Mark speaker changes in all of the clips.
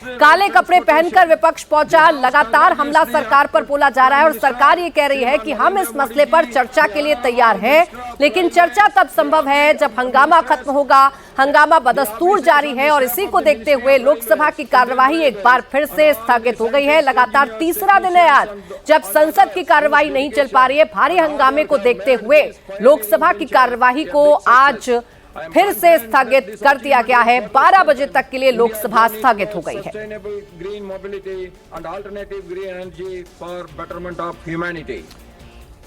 Speaker 1: काले कपड़े पहनकर विपक्ष पहुंचा, लगातार हमला सरकार पर बोला जा रहा है और सरकार ये कह रही है कि हम इस मसले पर चर्चा के लिए तैयार हैं, लेकिन चर्चा तब संभव है जब हंगामा खत्म होगा। हंगामा बदस्तूर जारी है और इसी को देखते हुए लोकसभा की कार्यवाही एक बार फिर से स्थगित हो गई है। लगातार तीसरा दिन है आज जब संसद की कार्यवाही नहीं चल पा रही है। भारी हंगामे को देखते हुए लोकसभा की कार्यवाही को आज फिर से स्थगित कर दिया गया है। 12 बजे तक के लिए लोकसभा स्थगित हो गई है।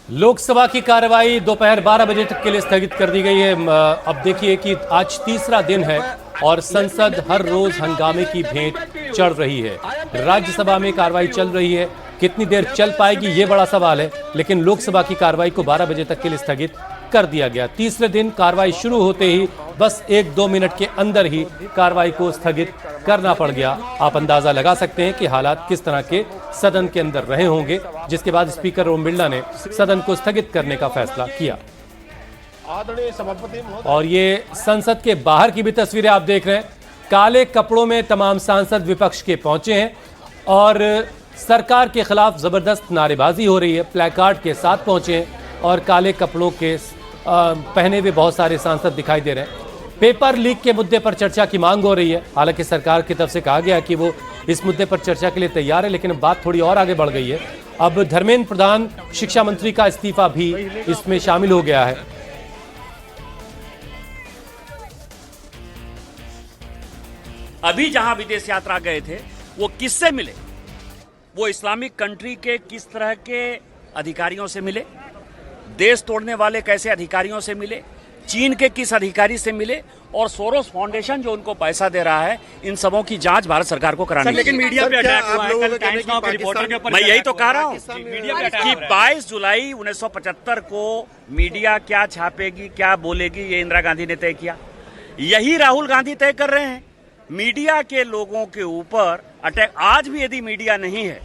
Speaker 2: लोकसभा की कार्यवाही दोपहर 12 बजे तक के लिए स्थगित कर दी गई है। अब देखिए कि आज तीसरा दिन है और संसद हर रोज हंगामे की भेंट चढ़ रही है। राज्यसभा में कार्रवाई चल रही है, कितनी देर चल पाएगी ये बड़ा सवाल है, लेकिन लोकसभा की कार्रवाई को 12 बजे तक के लिए स्थगित कर दिया गया। तीसरे दिन कार्रवाई शुरू होते ही बस 1-2 मिनट के अंदर ही कार्रवाई को स्थगित करना पड़ गया। आप अंदाजा लगा सकते हैं कि हालात किस तरह के सदन के अंदर रहे होंगे, जिसके बाद स्पीकर ओम बिरला ने सदन को स्थगित करने का फैसला किया। और ये संसद के बाहर की भी तस्वीरें आप देख रहे हैं। काले कपड़ों में तमाम सांसद विपक्ष के पहुंचे हैं और सरकार के खिलाफ जबरदस्त नारेबाजी हो रही है। प्लेकार्ड के साथ पहुंचे हैं और काले कपड़ों के पहने हुए बहुत सारे सांसद दिखाई दे रहे हैं। पेपर लीक के मुद्दे पर चर्चा की मांग हो रही है। हालांकि सरकार की तरफ से कहा गया कि वो इस मुद्दे पर चर्चा के लिए तैयार है, लेकिन बात थोड़ी और आगे बढ़ गई है। अब धर्मेंद्र प्रधान शिक्षा मंत्री का इस्तीफा भी इसमें शामिल हो गया है।
Speaker 3: अभी जहां विदेश यात्रा गए थे वो किससे मिले? वो इस्लामिक कंट्री के किस तरह के अधिकारियों से मिले? देश तोड़ने वाले कैसे अधिकारियों से मिले? चीन के किस अधिकारी से मिले? और सोरोस फाउंडेशन जो उनको पैसा दे रहा है, इन सबों की जांच भारत सरकार को करानी है।
Speaker 4: लेकिन मीडिया पे अटैक हुआ है, कल टाइम्स नाउ के रिपोर्टर के ऊपर।
Speaker 3: मैं यही तो कह रहा हूँ कि 22 जुलाई 1975 को मीडिया क्या छापेगी, क्या बोलेगी, ये इंदिरा गांधी ने तय किया। यही राहुल गांधी तय कर रहे हैं। मीडिया के लोगों के ऊपर अटैक। आज भी यदि मीडिया नहीं है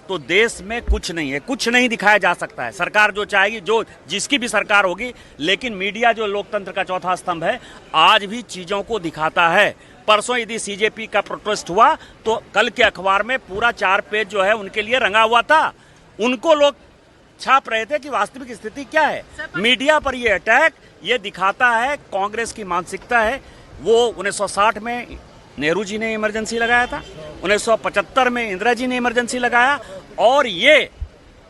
Speaker 3: तो देश में कुछ नहीं है, कुछ नहीं दिखाया जा सकता है। सरकार जो चाहेगी, जो जिसकी भी सरकार होगी, लेकिन मीडिया जो लोकतंत्र का चौथा स्तंभ है, आज भी चीजों को दिखाता है। परसों यदि सीजेपी का प्रोटेस्ट हुआ तो कल के अखबार में पूरा 4 पेज जो है उनके लिए रंगा हुआ था। उनको लोग छाप रहे थे कि वास्तविक स्थिति क्या है। मीडिया पर यह अटैक ये दिखाता है कांग्रेस की मानसिकता है। वो 1960 में नेहरू जी ने इमरजेंसी लगाया था, 1975 में इंदिरा जी ने इमरजेंसी लगाया, और ये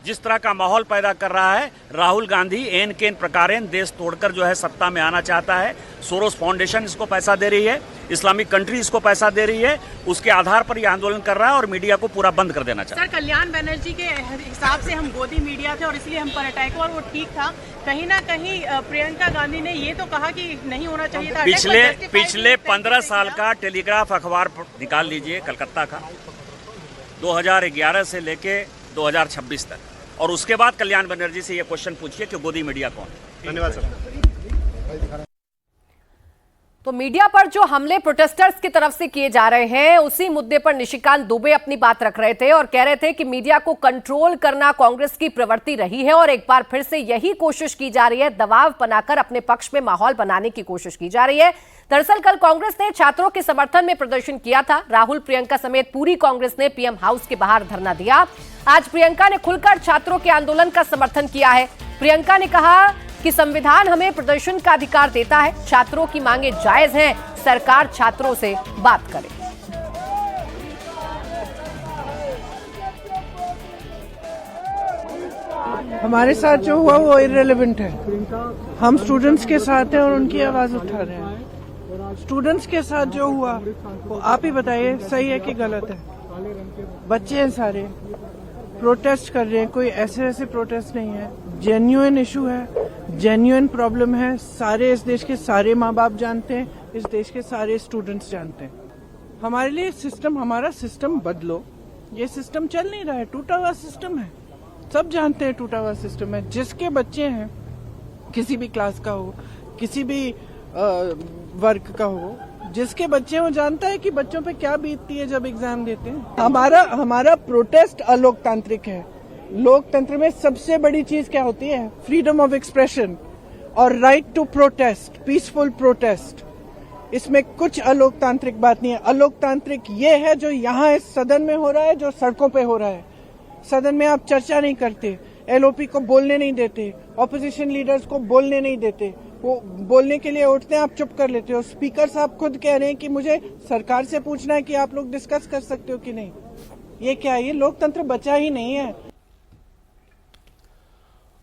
Speaker 3: जिस तरह का माहौल पैदा कर रहा है, राहुल गांधी एन केन प्रकारेण देश तोड़कर जो है सत्ता में आना चाहता है। सोरोस फाउंडेशन इसको पैसा दे रही है, इस्लामिक कंट्री इसको पैसा दे रही है, उसके आधार पर यह आंदोलन कर रहा है और मीडिया को पूरा बंद कर देना चाहता है।
Speaker 5: सर, कल्याण बनर्जी के हिसाब से हम गोदी मीडिया थे और इसलिए हम पर अटैक हुआ और वो ठीक था। कहीं ना कहीं प्रियंका गांधी ने ये तो कहा कि नहीं होना चाहिए था।
Speaker 3: पिछले 15 साल का टेलीग्राफ अखबार निकाल लीजिए कलकत्ता का, 2011 से लेके 2026 तक, और उसके बाद कल्याण बनर्जी से ये क्वेश्चन पूछिए कि गोदी मीडिया कौन है।
Speaker 4: धन्यवाद सर।
Speaker 1: तो मीडिया पर जो हमले प्रोटेस्टर्स की तरफ से किए जा रहे हैं, उसी मुद्दे पर निशिकांत दुबे अपनी बात रख रहे थे और कह रहे थे कि मीडिया को कंट्रोल करना कांग्रेस की प्रवृत्ति रही है और एक बार फिर से यही कोशिश की जा रही है। दबाव बनाकर अपने पक्ष में माहौल बनाने की कोशिश की जा रही है। दरअसल कल कांग्रेस ने छात्रों के समर्थन में प्रदर्शन किया था। राहुल, प्रियंका समेत पूरी कांग्रेस ने पीएम हाउस के बाहर धरना दिया। आज प्रियंका ने खुलकर छात्रों के आंदोलन का समर्थन किया है। प्रियंका ने कहा कि संविधान हमें प्रदर्शन का अधिकार देता है, छात्रों की मांगे जायज हैं, सरकार छात्रों से बात करे।
Speaker 6: हमारे साथ जो हुआ वो इररिलेवेंट है। हम स्टूडेंट्स के साथ हैं और उनकी आवाज उठा रहे हैं। स्टूडेंट्स के साथ जो हुआ वो आप ही बताइए, सही है कि गलत है? बच्चे हैं, सारे प्रोटेस्ट कर रहे हैं, कोई ऐसे प्रोटेस्ट नहीं है। जेन्युइन इशू है, जेन्युइन प्रॉब्लम है। सारे इस देश के सारे माँ बाप जानते हैं, इस देश के सारे स्टूडेंट्स जानते हैं। हमारे लिए सिस्टम, हमारा सिस्टम बदलो। ये सिस्टम चल नहीं रहा है, टूटा हुआ सिस्टम है, सब जानते हैं टूटा हुआ सिस्टम है। जिसके बच्चे हैं, किसी भी क्लास का हो, किसी भी वर्ग का हो, जिसके बच्चे वो जानता है कि बच्चों पे क्या बीतती है जब एग्जाम देते हैं। हमारा प्रोटेस्ट अलोकतांत्रिक है। लोकतंत्र में सबसे बड़ी चीज क्या होती है? फ्रीडम ऑफ एक्सप्रेशन और right to protest, peaceful protest. इसमें कुछ अलोकतांत्रिक बात नहीं है। अलोकतांत्रिक ये है जो यहाँ इस सदन में हो रहा है, जो सड़कों पे हो रहा है। सदन में आप चर्चा नहीं करते, एलओपी को बोलने नहीं देते, ऑपोजिशन लीडर्स को बोलने नहीं देते, वो बोलने के लिए उठते हैं, आप चुप कर लेते हो। स्पीकर साहब खुद कह रहे हैं कि मुझे सरकार से पूछना है कि आप लोग डिस्कस कर सकते हो कि नहीं। ये क्या है? ये लोकतंत्र बचा ही नहीं है।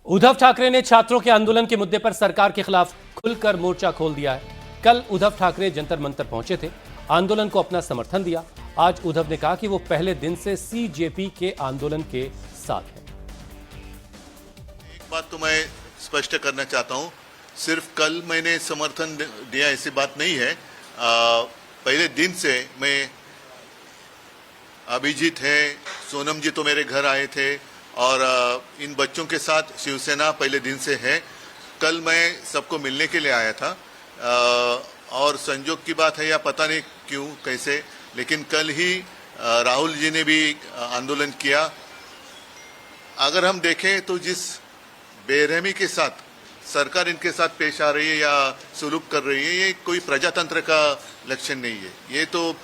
Speaker 2: उद्धव ठाकरे ने छात्रों के आंदोलन के मुद्दे पर सरकार के खिलाफ खुलकर मोर्चा खोल दिया है। कल उद्धव ठाकरे जंतर मंतर पहुंचे थे, आंदोलन को अपना समर्थन दिया। आज उद्धव ने कहा कि वो पहले दिन से सीजेपी के आंदोलन के साथ हैं।
Speaker 7: एक बात तो मैं स्पष्ट करना चाहता हूं, सिर्फ कल मैंने समर्थन दिया ऐसी बात नहीं है। पहले दिन से मैं, अभिजीत है, सोनम जी तो मेरे घर आए थे और इन बच्चों के साथ शिवसेना पहले दिन से है। कल मैं सबको मिलने के लिए आया था और संजोग की बात है या पता नहीं क्यों कैसे, लेकिन कल ही राहुल जी ने भी आंदोलन किया। अगर हम देखें तो जिस बेरहमी के साथ सरकार इनके साथ पेश आ रही है या सुलूक कर रही है, ये कोई प्रजातंत्र का लक्षण नहीं है। ये तो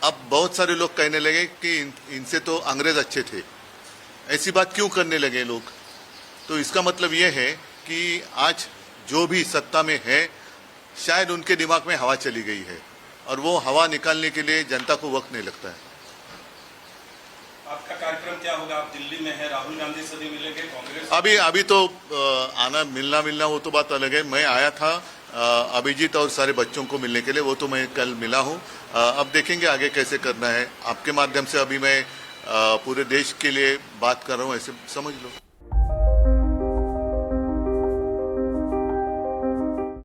Speaker 7: अब बहुत सारे लोग कहने लगे कि इनसे तो अंग्रेज अच्छे थे, ऐसी बात क्यों करने लगे लोग। तो इसका मतलब ये है कि आज जो भी सत्ता में है, शायद उनके दिमाग में हवा चली गई है और वो हवा निकालने के लिए जनता को वक्त नहीं लगता है।
Speaker 4: आपका कार्यक्रम क्या होगा? आप दिल्ली में है, राहुल गांधी से भी मिलेंगे, कांग्रेस?
Speaker 7: अभी तो आना मिलना वो तो बात अलग है। मैं आया था अभिजीत और सारे बच्चों को मिलने के लिए, वो तो मैं कल मिला हूँ। अब देखेंगे आगे कैसे करना है। आपके माध्यम से अभी मैं पूरे देश के लिए बात कर रहा हूँ, ऐसे समझ लो।